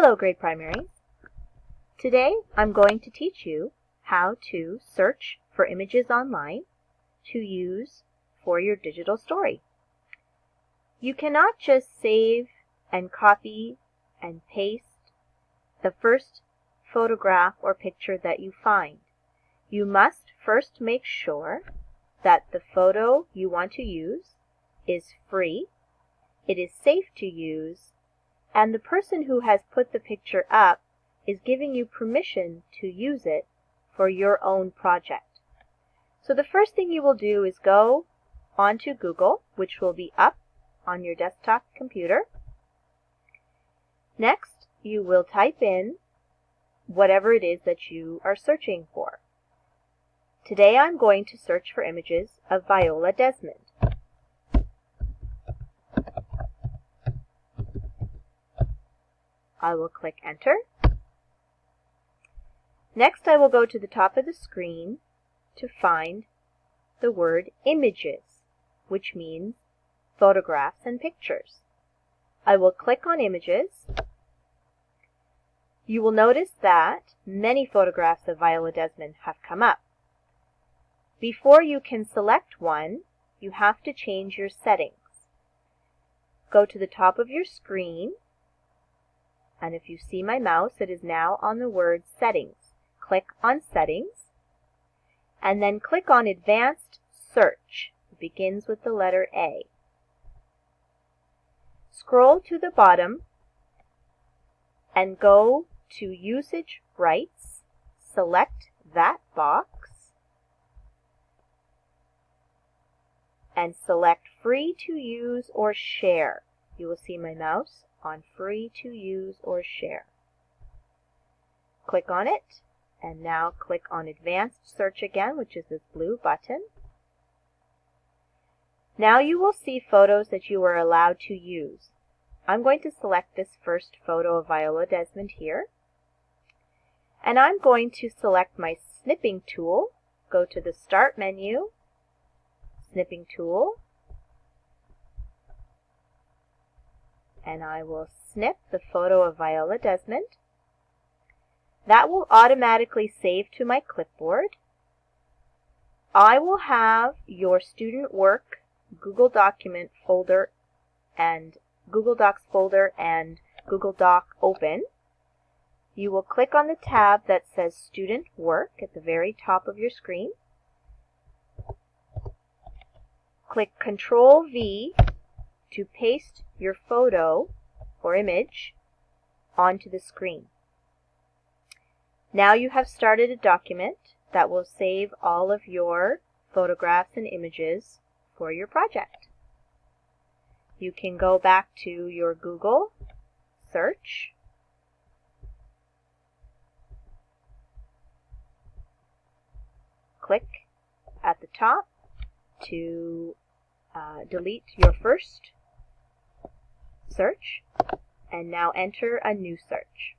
Hello, grade primaries. Today I'm going to teach you how to search for images online to use for your digital story. You cannot just save and copy and paste the first photograph or picture that you find. You must first make sure that the photo you want to use is free, it is safe to use, and the person who has put the picture up is giving you permission to use it for your own project. So the first thing you will do is go onto Google, which will be up on your desktop computer. Next, you will type in whatever it is that you are searching for. Today I'm going to search for images of Viola Desmond. I will click Enter. Next, I will go to the top of the screen to find the word Images, which means photographs and pictures. I will click on Images. You will notice that many photographs of Viola Desmond have come up. Before you can select one, you have to change your settings. Go to the top of your screen, and if you see my mouse, it is now on the word Settings. Click on Settings, and then click on Advanced Search. It begins with the letter A. Scroll to the bottom and go to Usage Rights. Select that box and select Free to Use or Share. You will see my mouse on Free to Use or Share. Click on it, and now click on Advanced Search again, which is this blue button. Now you will see photos that you are allowed to use. I'm going to select this first photo of Viola Desmond here, and I'm going to select my snipping tool. Go to the Start menu, Snipping tool, and I will snip the photo of Viola Desmond. That will automatically save to my clipboard. I will have your student work Google document folder and Google Docs folder and Google Doc open. You will click on the tab that says Student Work at the very top of your screen. Click Ctrl V to paste your photo or image onto the screen. Now you have started a document that will save all of your photographs and images for your project. You can go back to your Google search, click at the top to delete your first search, and now enter a new search.